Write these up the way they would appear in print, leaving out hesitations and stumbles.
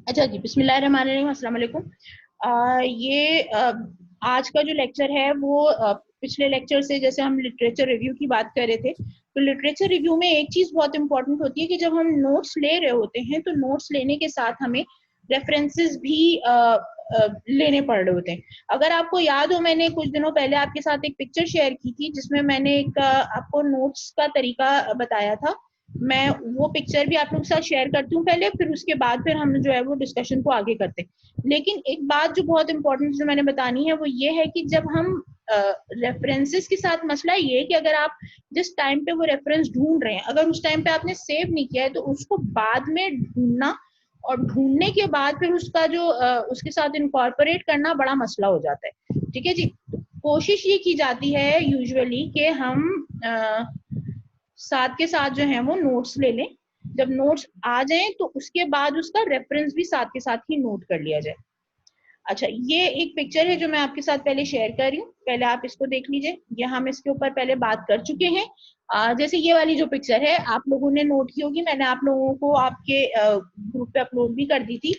अच्छा जी, बिस्मिल्लाहिर्रहमानिर्रहीम, अस्सलाम वालेकुम। आज का जो लेक्चर है वो पिछले लेक्चर से, जैसे हम लिटरेचर रिव्यू की बात कर रहे थे, तो लिटरेचर रिव्यू में एक चीज बहुत इंपॉर्टेंट होती है कि जब हम नोट्स ले रहे होते हैं तो नोट्स लेने के साथ हमें रेफरेंसेस भी लेने पड़ रहे होते हैं। अगर आपको याद हो, मैंने कुछ दिनों पहले आपके साथ एक पिक्चर शेयर की थी जिसमें मैंने एक आपको नोट्स का तरीका बताया था। मैं वो पिक्चर भी आप लोगों के साथ शेयर करती हूँ पहले, फिर उसके बाद फिर हम जो है वो डिस्कशन को आगे करते हैं। लेकिन एक बात जो बहुत इंपॉर्टेंट जो मैंने बतानी है वो ये है कि जब हम रेफरेंसेस के साथ मसला ये है कि अगर आप जिस टाइम पे वो रेफरेंस ढूंढ रहे हैं, अगर उस टाइम पे आपने सेव नहीं किया है तो उसको बाद में ढूंढना और ढूंढने के बाद फिर उसका जो उसके साथ इनकॉर्पोरेट करना बड़ा मसला हो जाता है। ठीक है जी। कोशिश ये की जाती है यूजुअली कि हम साथ के साथ जो है वो नोट्स ले लें। जब नोट्स आ जाए तो उसके बाद उसका रेफरेंस भी साथ के साथ ही नोट कर लिया जाए। अच्छा, ये एक पिक्चर है जो मैं आपके साथ पहले शेयर कर रही हूँ, पहले आप इसको देख लीजिए। ये हम इसके ऊपर पहले बात कर चुके हैं। जैसे ये वाली जो पिक्चर है आप लोगों ने नोट की होगी, मैंने आप लोगों को आपके ग्रुप पे अपलोड भी कर दी थी।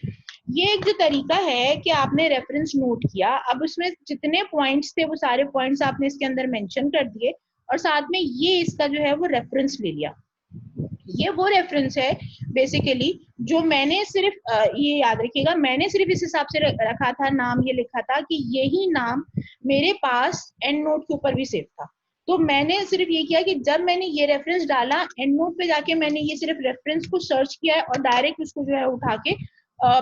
ये एक जो तरीका है कि आपने रेफरेंस नोट किया, अब उसमें जितने पॉइंट्स थे वो सारे पॉइंट्स आपने इसके अंदर मेंशन कर दिए और साथ में ये इसका जो है वो रेफरेंस ले लिया। ये वो रेफरेंस है बेसिकली जो मैंने सिर्फ ये याद रखिएगा, मैंने सिर्फ इस हिसाब से रखा था, नाम ये लिखा था कि यही नाम मेरे पास एंड नोट के ऊपर भी सेव था। तो मैंने सिर्फ ये किया कि जब मैंने ये रेफरेंस डाला एंड नोट पे जाके मैंने ये सिर्फ रेफरेंस को सर्च किया है और डायरेक्ट उसको जो है उठा के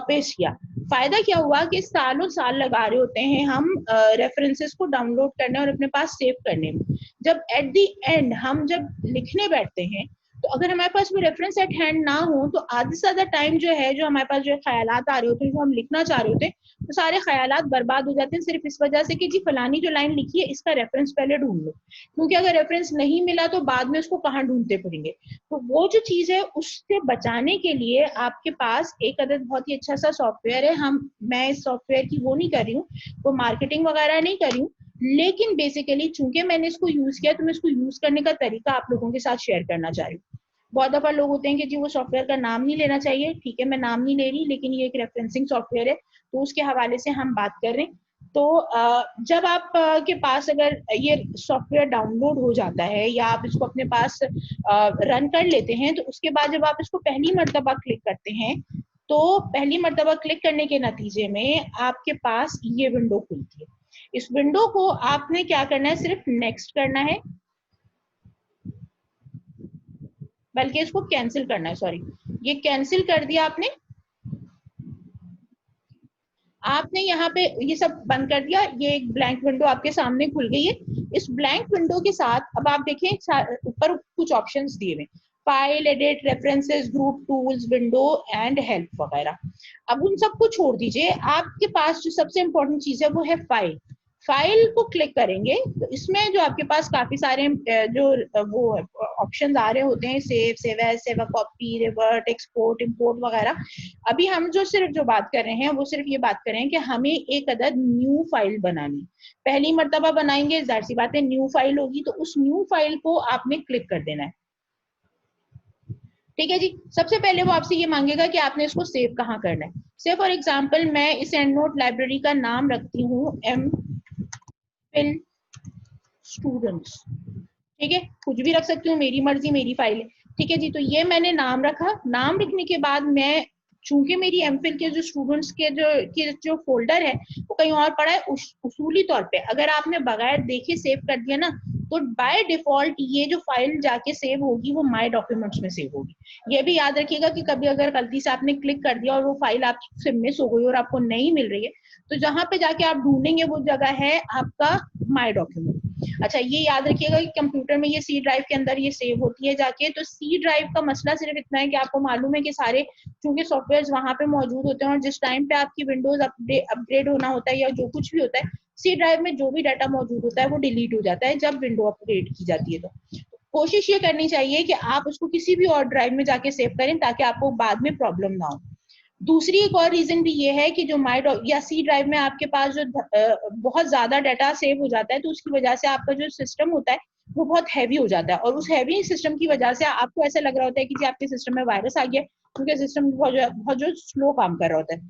पेस्ट किया। फायदा क्या हुआ कि सालों साल लगा रहे होते हैं हम रेफरेंसेस को डाउनलोड करने और अपने पास सेव करने में। जब एट द एंड हम जब लिखने बैठते हैं तो अगर हमारे पास वो रेफरेंस एट हैंड ना हो तो आधे से ज्यादा टाइम जो है, जो हमारे पास जो ख्यालात आ रहे होते हैं, जो हम लिखना चाह रहे होते हैं, तो सारे ख्यालात बर्बाद हो जाते हैं सिर्फ इस वजह से कि जी फलानी जो लाइन लिखी है इसका रेफरेंस पहले ढूंढ लो। क्योंकि अगर रेफरेंस नहीं मिला तो बाद में उसको कहाँ ढूंढते फिरेंगे। तो वो जो चीज है उससे बचाने के लिए आपके पास एक अदद बहुत ही अच्छा सा सॉफ्टवेयर है। मैं इस सॉफ्टवेयर की वो नहीं कर रही हूँ, वो मार्केटिंग वगैरह नहीं कर रही हूँ, लेकिन बेसिकली चूंकि मैंने इसको यूज किया तो मैं इसको यूज करने का तरीका आप लोगों के साथ शेयर करना चाह रही हूँ। बहुत दफा लोग होते हैं कि जी वो सॉफ्टवेयर का नाम नहीं लेना चाहिए, ठीक है मैं नाम नहीं ले रही, लेकिन ये एक रेफरेंसिंग सॉफ्टवेयर है तो उसके हवाले से हम बात कर रहे हैं। तो जब आप के पास अगर ये सॉफ्टवेयर डाउनलोड हो जाता है या आप इसको अपने पास रन कर लेते हैं तो उसके बाद जब आप इसको पहली मर्तबा क्लिक करते हैं तो पहली मर्तबा क्लिक करने के नतीजे में आपके पास ये विंडो खुलती है। इस विंडो को आपने क्या करना है, सिर्फ नेक्स्ट करना है, बल्कि इसको कैंसिल करना है, सॉरी, ये कैंसिल कर दिया आपने। आपने यहाँ पे ये सब बंद कर दिया, ये एक ब्लैंक विंडो आपके सामने खुल गई है। इस ब्लैंक विंडो के साथ अब आप देखें ऊपर कुछ ऑप्शंस दिए हुए, file, edit, references, group, tools, window and help वगैरह। अब उन सबको छोड़ दीजिए, आपके पास जो सबसे इंपॉर्टेंट चीज है वो है फाइल। फाइल को क्लिक करेंगे तो इसमें जो आपके पास काफी सारे जो वो ऑप्शंस आ रहे होते हैं, save, save as, save a copy, revert, export, import वगैरह। अभी हम जो सिर्फ जो बात कर रहे हैं वो सिर्फ ये बात कर रहे हैं कि हमें एक अदद न्यू फाइल बनानी। पहली मर्तबा बनाएंगे, जाहिर सी बात है न्यू फाइल होगी, तो उस न्यू फाइल को आपने क्लिक कर देना है। ठीक है जी। सबसे पहले वो आपसे ये मांगेगा कि आपने इसको सेव कहाँ करना है। से फॉर एग्जाम्पल मैं इस एंड नोट लाइब्रेरी का नाम रखती हूँ एम फिल स्टूडेंट्स। ठीक है, कुछ भी रख सकती हूँ, मेरी मर्जी, मेरी फाइल है। ठीक है जी, तो ये मैंने नाम रखा। नाम लिखने के बाद मैं, चूंकि मेरी एमफिल के जो स्टूडेंट्स के जो फोल्डर है वो कहीं और पड़ा है, उसूली तौर पे अगर आपने बगैर देखे सेव कर दिया ना तो बाय डिफॉल्ट ये जो फाइल जाके सेव होगी वो माय डॉक्यूमेंट्स में सेव होगी। ये भी याद रखिएगा कि कभी अगर गलती से आपने क्लिक कर दिया और वो फाइल आपसे मिस हो गई और आपको नहीं मिल रही है तो जहां पे जाके आप ढूंढेंगे वो जगह है आपका माय डॉक्यूमेंट। अच्छा, ये याद रखिएगा कि कंप्यूटर में ये सी ड्राइव के अंदर ये सेव होती है जाके। तो सी ड्राइव का मसला सिर्फ इतना है कि आपको मालूम है कि सारे चूंकि सॉफ्टवेयर वहां पे मौजूद होते हैं और जिस टाइम पे आपकी विंडोज अपग्रेड होना होता है या जो कुछ भी होता है, सी ड्राइव में जो भी डाटा मौजूद होता है वो डिलीट हो जाता है जब विंडो अपग्रेड की जाती है। तो कोशिश ये करनी चाहिए कि आप उसको किसी भी और ड्राइव में जाके सेव करें ताकि आपको बाद में प्रॉब्लम ना हो। दूसरी एक और रीजन भी ये है कि जो माई या सी ड्राइव में आपके पास जो बहुत ज्यादा डाटा सेव हो जाता है तो उसकी वजह से आपका जो सिस्टम होता है वो बहुत हैवी हो जाता है, और उस हैवी सिस्टम की वजह से आपको ऐसा लग रहा होता है कि जी आपके सिस्टम में वायरस आ गया, क्योंकि सिस्टम बहुत जो स्लो काम कर रहा होता है।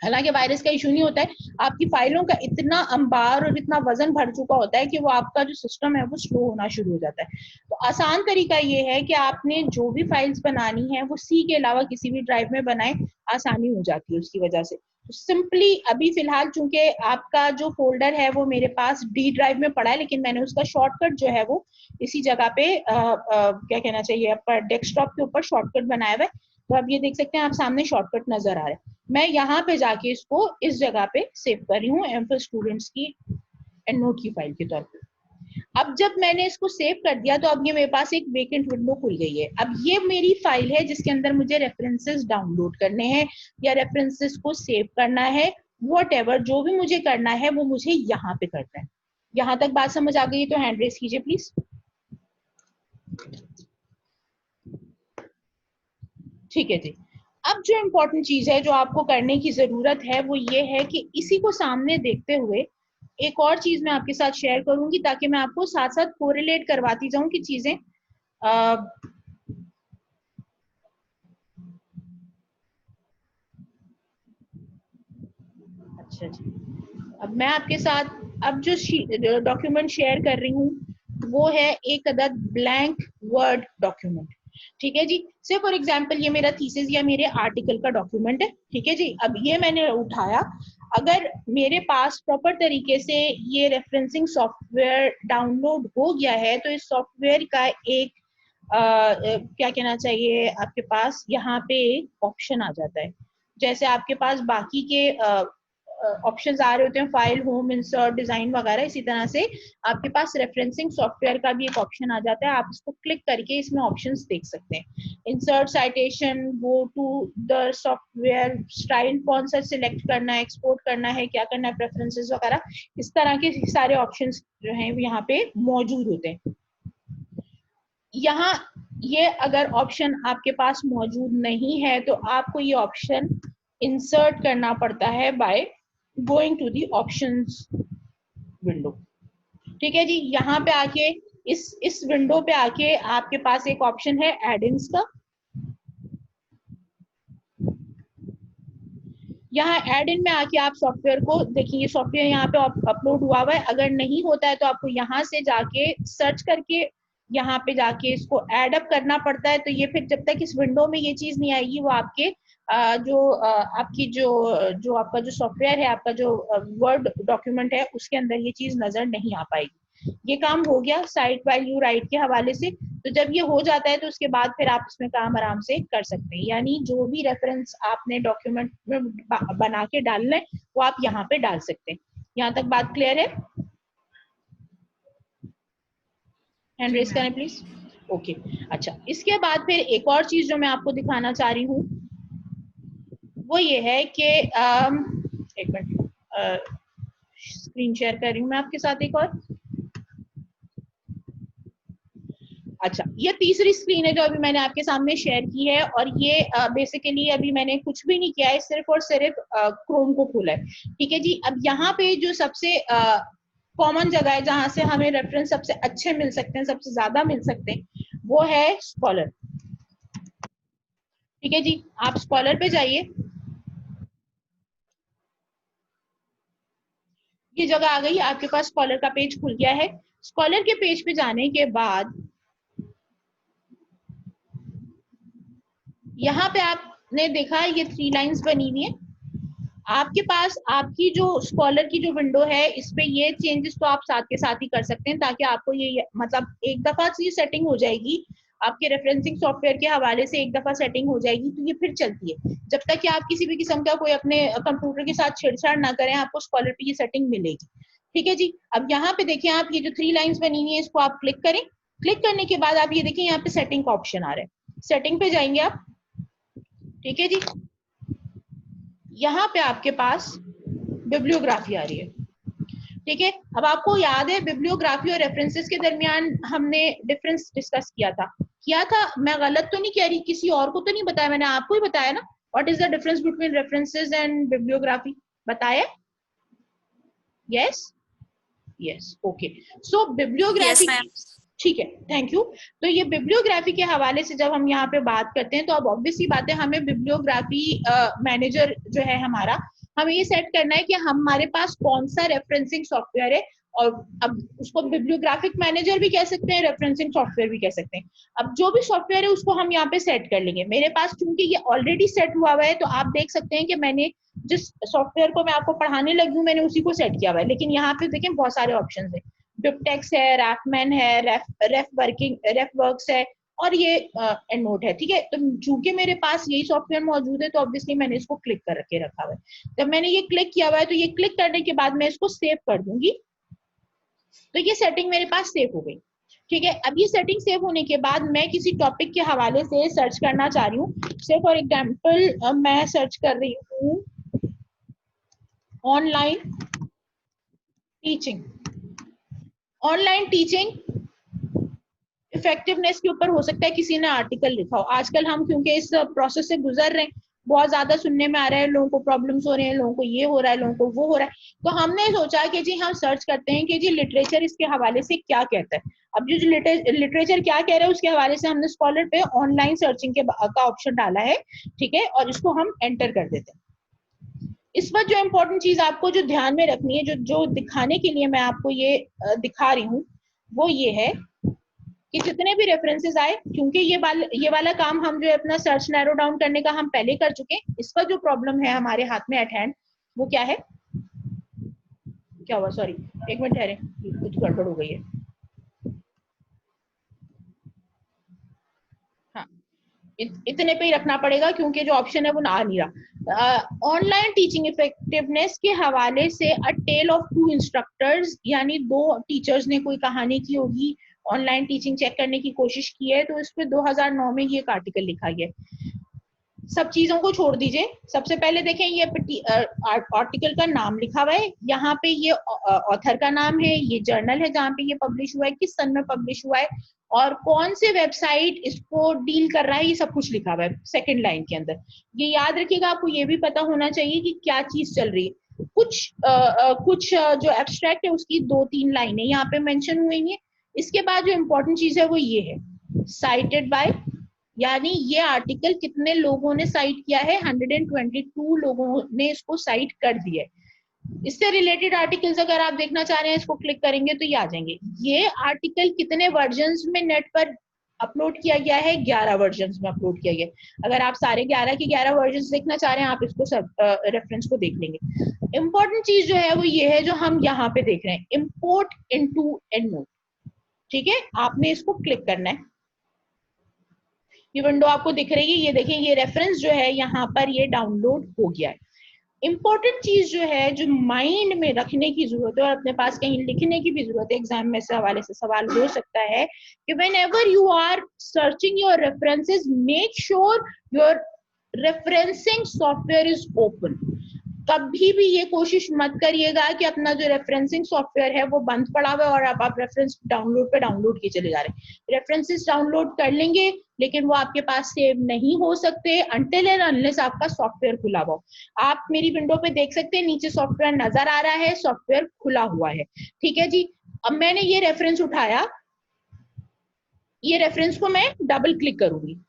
हालांकि वायरस का इशू नहीं होता है, आपकी फाइलों का इतना अंबार और इतना वजन भर चुका होता है कि वो आपका जो सिस्टम है वो स्लो होना शुरू हो जाता है। तो आसान तरीका ये है कि आपने जो भी फाइल्स बनानी है वो सी के अलावा किसी भी ड्राइव में बनाए, आसानी हो जाती है उसकी वजह से। तो सिंपली अभी फिलहाल चूंकि आपका जो फोल्डर है वो मेरे पास डी ड्राइव में पड़ा है, लेकिन मैंने उसका शॉर्टकट जो है वो इसी जगह पे क्या कहना चाहिए, पर डेस्कटॉप के ऊपर शॉर्टकट बनाया हुआ है। तो आप ये देख सकते हैं, आप सामने शॉर्टकट नजर आ रहा है। मैं यहाँ पे जाके इसको इस जगह पे सेव कर रही हूँ एम फॉर स्टूडेंट्स की एंड नोट की फाइल के तौर पे। अब जब मैंने इसको सेव कर दिया तो अब ये मेरे पास एक वेकेंट विंडो खुल गई है। अब ये मेरी फाइल है जिसके अंदर मुझे रेफरेंसेस डाउनलोड करने हैं या रेफरेंसेस को सेव करना है, व्हाटएवर जो भी मुझे करना है वो मुझे यहाँ पे करना है। यहाँ तक बात समझ आ गई तो हैंड रेस कीजिए प्लीज। ठीक है जी। अब जो इम्पोर्टेंट चीज है जो आपको करने की जरूरत है वो ये है कि इसी को सामने देखते हुए एक और चीज मैं आपके साथ शेयर करूंगी, ताकि मैं आपको साथ साथ कोरिलेट करवाती जाऊं कि चीजें अच्छा जी। अब मैं आपके साथ अब जो डॉक्यूमेंट शेयर कर रही हूँ वो है एक अदद ब्लैंक वर्ड डॉक्यूमेंट। ठीक है जी। से फॉर एग्जांपल ये मेरा थीसिस या मेरे आर्टिकल का डॉक्यूमेंट है। ठीक है जी। अब ये मैंने उठाया, अगर मेरे पास प्रॉपर तरीके से ये रेफरेंसिंग सॉफ्टवेयर डाउनलोड हो गया है तो इस सॉफ्टवेयर का एक क्या कहना चाहिए, आपके पास यहाँ पे ऑप्शन आ जाता है। जैसे आपके पास बाकी के ऑप्शंस आ रहे होते हैं, फाइल, होम, इंसर्ट, डिजाइन वगैरह, इसी तरह से आपके पास रेफरेंसिंग सॉफ्टवेयर का भी एक ऑप्शन आ जाता है। आप इसको क्लिक करके इसमें ऑप्शंस देख सकते हैं। Insert citation, go to the software, style कौन सा सिलेक्ट करना है, एक्सपोर्ट करना है, क्या करना है, प्रेफरेंसेस वगैरह, इस तरह के सारे ऑप्शंस जो हैं यहाँ पे मौजूद होते हैं। यहाँ ये अगर ऑप्शन आपके पास मौजूद नहीं है तो आपको ये ऑप्शन इंसर्ट करना पड़ता है by going to the options window. ठीक है जी। यहाँ पे आके इस विंडो पे आके आपके पास एक ऑप्शन है एड इन्स का। यहाँ एड इन में आके आप सॉफ्टवेयर को देखिए, सॉफ्टवेयर यहाँ पे अपलोड हुआ है। अगर नहीं होता है तो आपको यहाँ से जाके सर्च करके यहाँ पे जाके इसको एड अप करना पड़ता है। तो ये फिर जब तक इस विंडो में ये चीज नहीं आएगी वो आपके आपकी जो आपका जो सॉफ्टवेयर है, आपका जो वर्ड डॉक्यूमेंट है उसके अंदर ये चीज नजर नहीं आ पाएगी। ये काम हो गया साइट वैल्यू राइट के हवाले से। तो जब ये हो जाता है तो उसके बाद फिर आप इसमें काम आराम से कर सकते हैं, यानी जो भी रेफरेंस आपने डॉक्यूमेंट में बना के डालना है वो आप यहाँ पे डाल सकते हैं। यहाँ तक बात क्लियर है? हैंड रेस करें प्लीज। ओके। अच्छा, इसके बाद फिर एक और चीज जो मैं आपको दिखाना चाह रही हूँ वो ये है कि एक मिनट, स्क्रीन शेयर कर रही हूँ मैं आपके साथ एक और। अच्छा, ये तीसरी स्क्रीन है जो अभी मैंने आपके सामने शेयर की है, और ये बेसिकली अभी मैंने कुछ भी नहीं किया है, सिर्फ और सिर्फ क्रोम को खोला है। ठीक है जी। अब यहाँ पे जो सबसे कॉमन जगह है जहां से हमें रेफरेंस सबसे अच्छे मिल सकते हैं, सबसे ज्यादा मिल सकते हैं, वो है स्कॉलर। ठीक है जी। आप स्कॉलर पे जाइए। ये जगह आ गई, आपके पास स्कॉलर का पेज खुल गया है। स्कॉलर के पेज पे जाने के बाद यहाँ पे आपने देखा ये 3 लाइंस बनी हुई है। आपके पास आपकी जो स्कॉलर की जो विंडो है इस पे ये चेंजेस तो आप साथ के साथ ही कर सकते हैं, ताकि आपको ये मतलब एक दफा से ये सेटिंग हो जाएगी आपके रेफरेंसिंग सॉफ्टवेयर के हवाले से, एक दफा सेटिंग हो जाएगी तो ये फिर चलती है जब तक कि आप किसी भी किस्म का कोई अपने कंप्यूटर के साथ छेड़छाड़ ना करें, आपको स्कॉलर पे ये सेटिंग मिलेगी। ठीक है जी। अब यहाँ पे देखिए, आप ये जो 3 लाइंस बनी हुई है इसको आप क्लिक करें। क्लिक करने के बाद आप ये देखिए यहाँ पे सेटिंग का ऑप्शन आ रहा है, सेटिंग पे जाएंगे आप। ठीक है जी। यहाँ पे आपके पास बिब्लियोग्राफी आ रही है। ठीक है। अब आपको याद है बिब्लियोग्राफी और रेफरेंसेस के दरमियान हमने डिफरेंस डिस्कस किया था। मैं गलत तो नहीं कह रही, किसी और को तो नहीं बताया, मैंने आपको ही बताया ना। What is the difference between references and bibliography? बताया? Yes. Yes, okay. So bibliography, ठीक है, थैंक यू। तो ये बिब्लियोग्राफी के हवाले से जब हम यहाँ पे बात करते हैं तो अब ऑब्वियसली बात है, हमें बिब्लियोग्राफी मैनेजर जो है हमारा, हमें ये सेट करना है कि हमारे पास कौन सा रेफरेंसिंग सॉफ्टवेयर है। और अब उसको बिब्लियोग्राफिक मैनेजर भी कह सकते हैं, रेफरेंसिंग सॉफ्टवेयर भी कह सकते हैं। अब जो भी सॉफ्टवेयर है उसको हम यहाँ पे सेट कर लेंगे। मेरे पास चूंकि ये ऑलरेडी सेट हुआ हुआ है, तो आप देख सकते हैं कि मैंने जिस सॉफ्टवेयर को मैं आपको पढ़ाने लगी हूँ मैंने उसी को सेट किया हुआ है। लेकिन यहाँ पे देखें बहुत सारे ऑप्शन है, बिबटेक्स है, रैफमैन है, रेफ वर्क्स है, और ये एंड नोट है। ठीक है, तो चूंकि मेरे पास यही सॉफ्टवेयर मौजूद है तो ऑब्वियसली मैंने इसको क्लिक कर के रखा हुआ है। जब मैंने ये क्लिक किया हुआ है तो ये क्लिक करने के बाद मैं इसको सेव कर दूंगी, तो ये सेटिंग मेरे पास सेव हो गई। ठीक है, अब ये सेटिंग सेव होने के बाद मैं किसी टॉपिक के हवाले से सर्च करना चाह रही हूँ। से फॉर एग्जाम्पल मैं सर्च कर रही हूँ online teaching. Online teaching effectiveness के ऊपर हो सकता है किसी ने आर्टिकल लिखा हो। आजकल हम क्योंकि इस प्रोसेस से गुजर रहे हैं, बहुत ज्यादा सुनने में आ रहा है, लोगों को प्रॉब्लम्स हो रहे हैं, लोगों को ये हो रहा है, लोगों को वो हो रहा है, तो हमने सोचा कि जी हम सर्च करते हैं कि जी लिटरेचर इसके हवाले से क्या कहता है। अब जो लिटरेचर क्या कह रहा है उसके हवाले से हमने स्कॉलर पे ऑनलाइन सर्चिंग के का ऑप्शन डाला है। ठीक है, और इसको हम एंटर कर देते हैं। इस वक्त जो इम्पोर्टेंट चीज आपको जो ध्यान में रखनी है, जो दिखाने के लिए मैं आपको ये दिखा रही हूँ, वो ये है कि जितने भी रेफरेंसेस आए, क्योंकि ये वाला काम हम जो है अपना सर्च नैरो डाउन करने का हम पहले कर चुके हैं। इसका जो प्रॉब्लम है हमारे हाथ में एट हैंड, वो क्या है, क्या हुआ, सॉरी एक मिनट ठहरे, कुछ गड़बड़ हो गई है। हाँ, इतने पे ही रखना पड़ेगा क्योंकि जो ऑप्शन है वो आ नहीं रहा। ऑनलाइन टीचिंग इफेक्टिवनेस के हवाले से अ टेल ऑफ टू इंस्ट्रक्टर्स, यानी दो टीचर्स ने कोई कहानी की होगी, ऑनलाइन टीचिंग चेक करने की कोशिश की है, तो इस पे 2009 में ये एक आर्टिकल लिखा गया। सब चीजों को छोड़ दीजिए, सबसे पहले देखें ये आर्टिकल का नाम लिखा हुआ है, यहाँ पे ये ऑथर का नाम है, ये जर्नल है जहाँ पे ये पब्लिश हुआ है, किस सन में पब्लिश हुआ है, और कौन से वेबसाइट इसको डील कर रहा है, ये सब कुछ लिखा हुआ है सेकंड लाइन के अंदर। ये याद रखिएगा, आपको ये भी पता होना चाहिए कि क्या चीज चल रही है। कुछ जो एब्स्ट्रैक्ट है उसकी 2-3 लाइनें यहाँ पे मेंशन हुई हैं। इसके बाद जो इम्पोर्टेंट चीज है वो ये है, साइटेड बाय, यानी ये आर्टिकल कितने लोगों ने साइट किया है, 122 लोगों ने इसको साइट कर दिया है। इससे रिलेटेड आर्टिकल्स अगर आप देखना चाह रहे हैं, इसको क्लिक करेंगे तो ये आ जाएंगे। ये आर्टिकल कितने वर्जन्स में नेट पर अपलोड किया गया है, 11 वर्जन्स में अपलोड किया गया है। अगर आप सारे 11 के 11 वर्जन्स देखना चाह रहे हैं, आप इसको सब रेफरेंस को देख लेंगे। इंपॉर्टेंट चीज जो है वो ये है, जो हम यहाँ पे देख रहे हैं, इंपोर्ट इनटू एंड नोट। ठीक है, आपने इसको क्लिक करना है, ये विंडो आपको दिख रही है, ये देखें, ये रेफरेंस जो है यहाँ पर ये डाउनलोड हो गया है। इंपॉर्टेंट चीज जो है, जो माइंड में रखने की जरूरत है और अपने पास कहीं लिखने की भी जरूरत है, एग्जाम में से हवाले से सवाल हो सकता है कि whenever you are searching your references, make sure your referencing software is open। कभी भी ये कोशिश मत करिएगा कि अपना जो रेफरेंसिंग सॉफ्टवेयर है वो बंद पड़ा हुआ है और आप रेफरेंस डाउनलोड पे डाउनलोड किए चले जा रहे हैं। रेफरेंसेस डाउनलोड कर लेंगे लेकिन वो आपके पास सेव नहीं हो सकते अनटिल एंड अनलेस आपका सॉफ्टवेयर खुला हुआ हो। आप मेरी विंडो पे देख सकते हैं, नीचे सॉफ्टवेयर नजर आ रहा है, सॉफ्टवेयर खुला हुआ है। ठीक है जी, अब मैंने ये रेफरेंस उठाया, ये रेफरेंस को मैं डबल क्लिक करूंगी।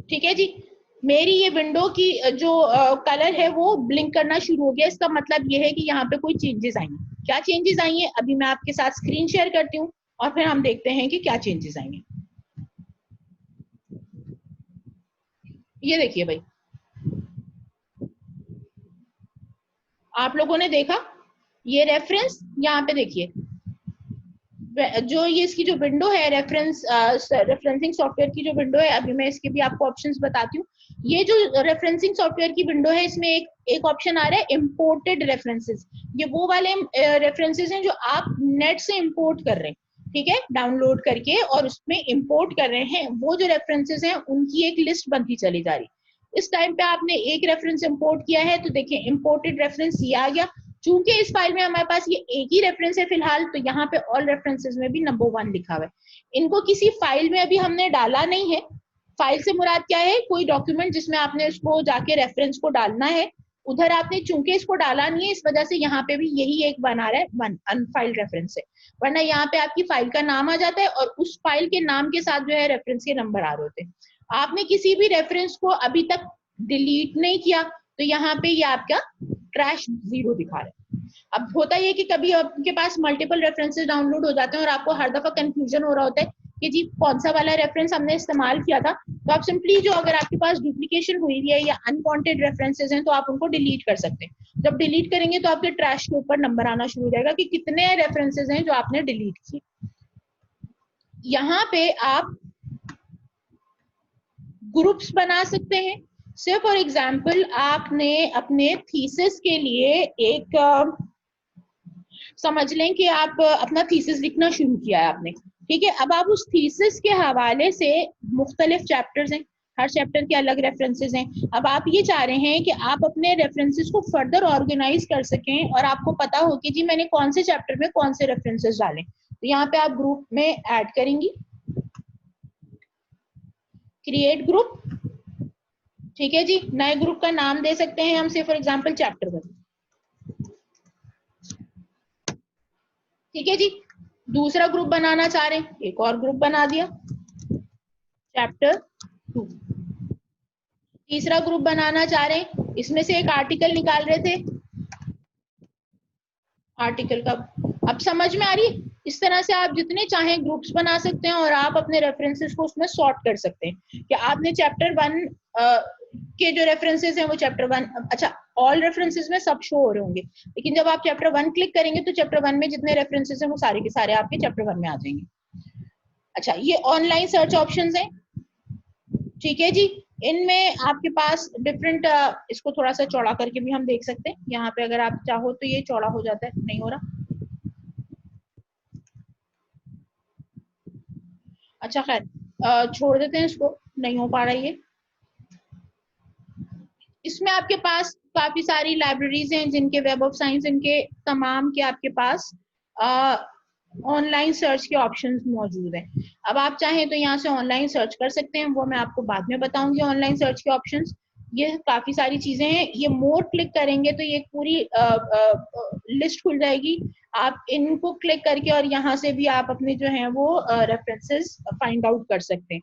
ठीक है जी, मेरी ये विंडो की जो कलर है वो ब्लिंक करना शुरू हो गया। इसका मतलब ये है कि यहाँ पे कोई चेंजेस आई हैं। क्या चेंजेस आई हैं अभी मैं आपके साथ स्क्रीन शेयर करती हूँ और फिर हम देखते हैं कि क्या चेंजेस आई हैं। ये देखिए भाई, आप लोगों ने देखा ये रेफरेंस, यहाँ पे देखिए जो ये इसकी जो विंडो है, रेफरेंसिंग सॉफ्टवेयर की जो विंडो है, अभी मैं इसके भी आपको ऑप्शंस बताती हूँ। ये जो रेफरेंसिंग सॉफ्टवेयर की विंडो है, इसमें एक ऑप्शन आ रहा है इंपोर्टेड रेफरेंसेस। ये वो वाले रेफरेंसेस हैं जो आप नेट से इंपोर्ट कर रहे हैं, ठीक है, डाउनलोड करके और उसमें इंपोर्ट कर रहे हैं। वो जो रेफरेंसेस हैं उनकी एक लिस्ट बनती चली जा रही। इस टाइम पे आपने एक रेफरेंस इंपोर्ट किया है तो देखिए इंपोर्टेड रेफरेंस ये आ गया। चूंकि इस फाइल में हमारे पास ये एक ही रेफरेंस है फिलहाल, तो यहाँ पे ऑल रेफरेंसेस में भी नंबर 1 लिखा हुआ है। इनको किसी फाइल में अभी हमने डाला नहीं है। फाइल से मुराद क्या है, कोई डॉक्यूमेंट जिसमें आपने उसको जाके रेफरेंस को डालना है, उधर आपने चूंकि इसको डाला नहीं है, इस वजह से यहाँ पे भी यही एक बना रहा है अनफाइल्ड रेफरेंस है, वरना यहाँ पे आपकी फाइल का नाम आ जाता है और उस फाइल के नाम के साथ जो है रेफरेंस के नंबर आ रहे होते हैं। आपने किसी भी रेफरेंस को अभी तक डिलीट नहीं किया तो यहाँ पे ये आपका ट्रैश 0 दिखा रहा है। अब होता ये कि कभी आपके पास मल्टीपल रेफरेंसेस डाउनलोड हो जाते हैं और आपको हर दफा कंफ्यूजन हो रहा होता है कि जी कौन सा वाला रेफरेंस हमने इस्तेमाल किया था, तो आप सिंपली जो अगर आपके पास डुप्लीकेशन हुई है या अनवांटेड रेफरेंसेस हैं तो आप उनको डिलीट कर सकते हैं। जब डिलीट करेंगे तो आपके ट्रैश के ऊपर नंबर आना शुरू हो जाएगा कि कितने रेफरेंसेस हैं जो आपने डिलीट किए। यहाँ पे आप ग्रुप्स बना सकते हैं। से फॉर एग्जाम्पल आपने अपने थीसिस के लिए एक समझ लें कि आप अपना थीसिस लिखना शुरू किया है आपने, ठीक है। अब आप उस थीसिस के हवाले से मुख्तलिफ चैप्टर्स हैं, हर चैप्टर के अलग रेफरेंसेस हैं। अब आप ये चाह रहे हैं कि आप अपने रेफरेंसेस को फर्दर ऑर्गेनाइज कर सकें और आपको पता हो कि जी मैंने कौन से चैप्टर में कौन से रेफरेंसेस डालें, तो यहाँ पे आप ग्रुप में ऐड करेंगी, क्रिएट ग्रुप, ठीक है जी। नए ग्रुप का नाम दे सकते हैं हम, से फॉर एग्जांपल चैप्टर 1, ठीक है जी। दूसरा ग्रुप बनाना चाह रहे हैं, एक और ग्रुप बना दिया, चैप्टर 2। तीसरा ग्रुप बनाना चाह रहे हैं, इसमें से एक आर्टिकल निकाल रहे थे, आर्टिकल का। अब समझ में आ रही है? इस तरह से आप जितने चाहें ग्रुप्स बना सकते हैं और आप अपने रेफरेंसेस को उसमें सॉर्ट कर सकते हैं कि आपने चैप्टर 1 के जो रेफरेंसेस हैं वो चैप्टर 1, अच्छा ऑल रेफरेंसेस में सब शो हो रहे होंगे, लेकिन जब आप चैप्टर 1 क्लिक करेंगे तो चैप्टर 1 में जितने रेफरेंसेस हैं वो सारे के सारे आपके चैप्टर 1 में आ जाएंगे। अच्छा, ये ऑनलाइन सर्च ऑप्शंस हैं, ठीक है जी। इनमें आपके पास डिफरेंट, इसको थोड़ा सा चौड़ा करके भी हम देख सकते हैं, यहाँ पे अगर आप चाहो तो ये चौड़ा हो जाता है, नहीं हो रहा, अच्छा खैर छोड़ देते हैं इसको, नहीं हो पा रहा ये। इसमें आपके पास काफी सारी लाइब्रेरीज हैं जिनके वेब ऑफ साइंस, इनके तमाम के आपके पास ऑनलाइन सर्च के ऑप्शंस मौजूद हैं। अब आप चाहें तो यहाँ से ऑनलाइन सर्च कर सकते हैं, वो मैं आपको बाद में बताऊंगी ऑनलाइन सर्च के ऑप्शंस। ये काफी सारी चीजें हैं, ये मोर क्लिक करेंगे तो ये पूरी लिस्ट खुल जाएगी, आप इनको क्लिक करके और यहाँ से भी आप अपने जो है वो रेफरेंसेस फाइंड आउट कर सकते हैं।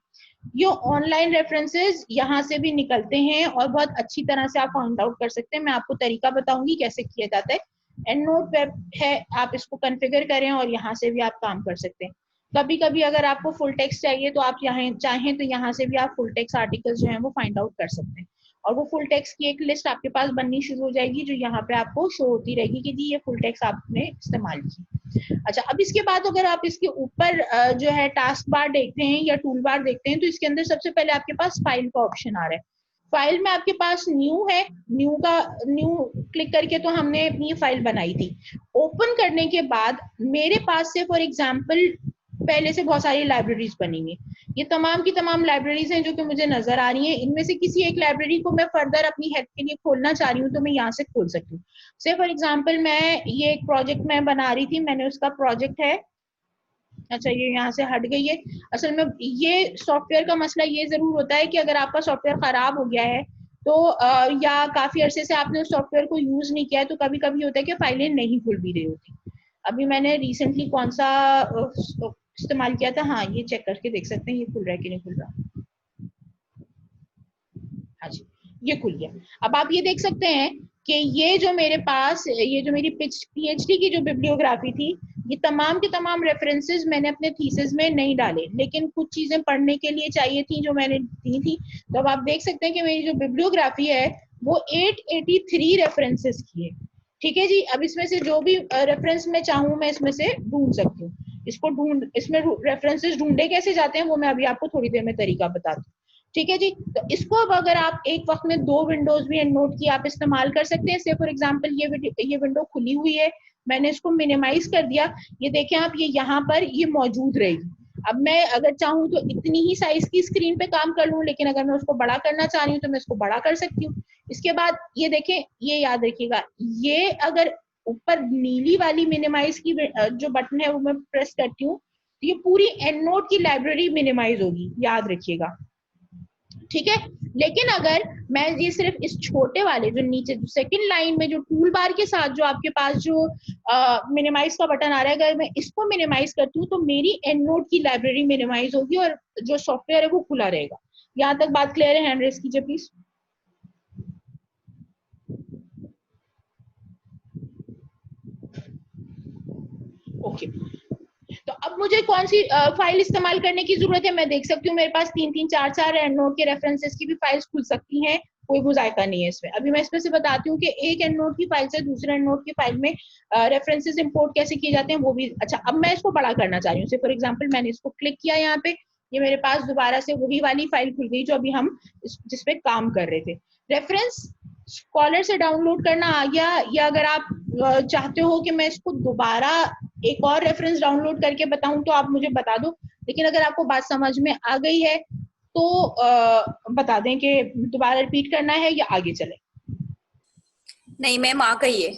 ये ऑनलाइन रेफरेंसेस यहाँ से भी निकलते हैं और बहुत अच्छी तरह से आप फाइंड आउट कर सकते हैं। मैं आपको तरीका बताऊंगी कैसे किया जाता है। एंड नोट वेब है, आप इसको कॉन्फ़िगर करें और यहाँ से भी आप काम कर सकते हैं। कभी कभी अगर आपको फुल टेक्स्ट चाहिए तो आप यहाँ चाहें तो यहाँ से भी आप फुल टेक्स्ट आर्टिकल्स जो है वो फाइंड आउट कर सकते हैं, और वो फुल टेक्स्ट की एक लिस्ट आपके पास बननी शुरू हो जाएगी जो यहाँ पे आपको शो होती रहेगी कि जी ये फुल टेक्स्ट आपने इस्तेमाल की। अच्छा, अब इसके बाद अगर आप इसके ऊपर जो है टास्क बार देखते हैं या टूल बार देखते हैं तो इसके अंदर सबसे पहले आपके पास फाइल का ऑप्शन आ रहा है। फाइल में आपके पास न्यू है, न्यू क्लिक करके तो हमने अपनी फाइल बनाई थी। ओपन करने के बाद मेरे पास से फॉर एग्जांपल पहले से बहुत सारी लाइब्रेरीज बनेंगी, ये तमाम की तमाम लाइब्रेरीज हैं जो कि मुझे नजर आ रही हैं। इनमें से किसी एक लाइब्रेरी को मैं फर्दर अपनी हेल्प के लिए खोलना चाह रही हूँ तो मैं यहाँ से खोल सकती हूँ। से फॉर एग्जांपल मैं ये एक प्रोजेक्ट मैं बना रही थी, मैंने उसका प्रोजेक्ट है, अच्छा ये यहाँ से हट गई है। असल में ये सॉफ्टवेयर का मसला ये जरूर होता है कि अगर आपका सॉफ्टवेयर खराब हो गया है तो या काफी अरसे से आपने उस सॉफ्टवेयर को यूज नहीं किया है तो कभी कभी होता है कि फाइलें नहीं खुल भी रही होती। अभी मैंने रिसेंटली कौन सा इस्तेमाल किया था, हाँ ये चेक करके देख सकते हैं ये खुल रहा है कि नहीं खुल रहा। हाँ जी, ये खुल गया। अब आप ये देख सकते हैं कि ये जो मेरे पास, ये जो मेरी पीएचडी की जो बिब्लियोग्राफी थी, ये तमाम के तमाम रेफरेंसेस मैंने अपने थीसिस में नहीं डाले, लेकिन कुछ चीजें पढ़ने के लिए चाहिए थी जो मैंने दी थी। तो अब आप देख सकते हैं कि मेरी जो बिब्लियोग्राफी है वो 883 रेफरेंसेस की है, ठीक है जी। अब इसमें से जो भी रेफरेंस मैं चाहूँ मैं इसमें से ढूंढ सकती हूँ। इसको इसमें रेफरेंसेस ढूंढे कैसे जाते हैं वो मैं अभी आपको थोड़ी देर में तरीका बताती हूँ, ठीक है जी। तो इसको अब अगर आप एक वक्त में 2 विंडोज भी एंड नोट की आप इस्तेमाल कर सकते हैं। से फॉर एग्जांपल ये विंडो खुली हुई है, मैंने इसको मिनिमाइज कर दिया, ये देखें आप, ये यहाँ पर ये मौजूद रहेगी। अब मैं अगर चाहूँ तो इतनी ही साइज की स्क्रीन पे काम कर लूँ, लेकिन अगर मैं उसको बड़ा करना चाह रही हूँ तो मैं इसको बड़ा कर सकती हूँ। इसके बाद ये देखें, ये याद रखिएगा, ये अगर ऊपर नीली वाली मिनिमाइज की जो बटन है वो मैं प्रेस करती हूँ तो ये पूरी एंड नोट की लाइब्रेरी मिनिमाइज होगी, याद रखिएगा, ठीक है। लेकिन अगर मैं ये सिर्फ इस छोटे वाले जो नीचे जो सेकंड लाइन में जो टूल बार के साथ जो आपके पास जो मिनिमाइज का बटन आ रहा है, अगर मैं इसको मिनिमाइज करती हूँ तो मेरी एंड नोट की लाइब्रेरी मिनिमाइज होगी और जो सॉफ्टवेयर है वो खुला रहेगा। यहाँ तक बात क्लियर है? हैंड रेस कीजिए प्लीज। ओके, तो अब मुझे कौन सी फाइल इस्तेमाल करने की जरूरत है? मैं देख सकती हूँ मेरे पास 3 3 4 4 एंड नोट के रेफरेंसेस की भी फाइल्स खुल सकती हैं, कोई मुजायका नहीं है इसमें। अभी मैं इसमें से बताती हूँ कि एक एंड नोट की फाइल से दूसरे एंड नोट की फाइल में रेफरेंसेस इंपोर्ट कैसे किए जाते हैं वो भी। अच्छा, अब मैं इसको बड़ा करना चाह रही हूँ। फॉर एग्जाम्पल मैंने इसको क्लिक किया यहाँ पे, ये मेरे पास दोबारा से वही वाली फाइल खुल गई जो अभी हम जिसपे काम कर रहे थे। रेफरेंस स्कॉलर से डाउनलोड करना आ गया, या अगर आप चाहते हो कि मैं इसको दोबारा एक और रेफरेंस डाउनलोड करके बताऊं तो आप मुझे बता दो। लेकिन अगर आपको बात समझ में आ गई है तो बता दें कि दोबारा रिपीट करना है या आगे चले। नहीं मैम, आ गई है।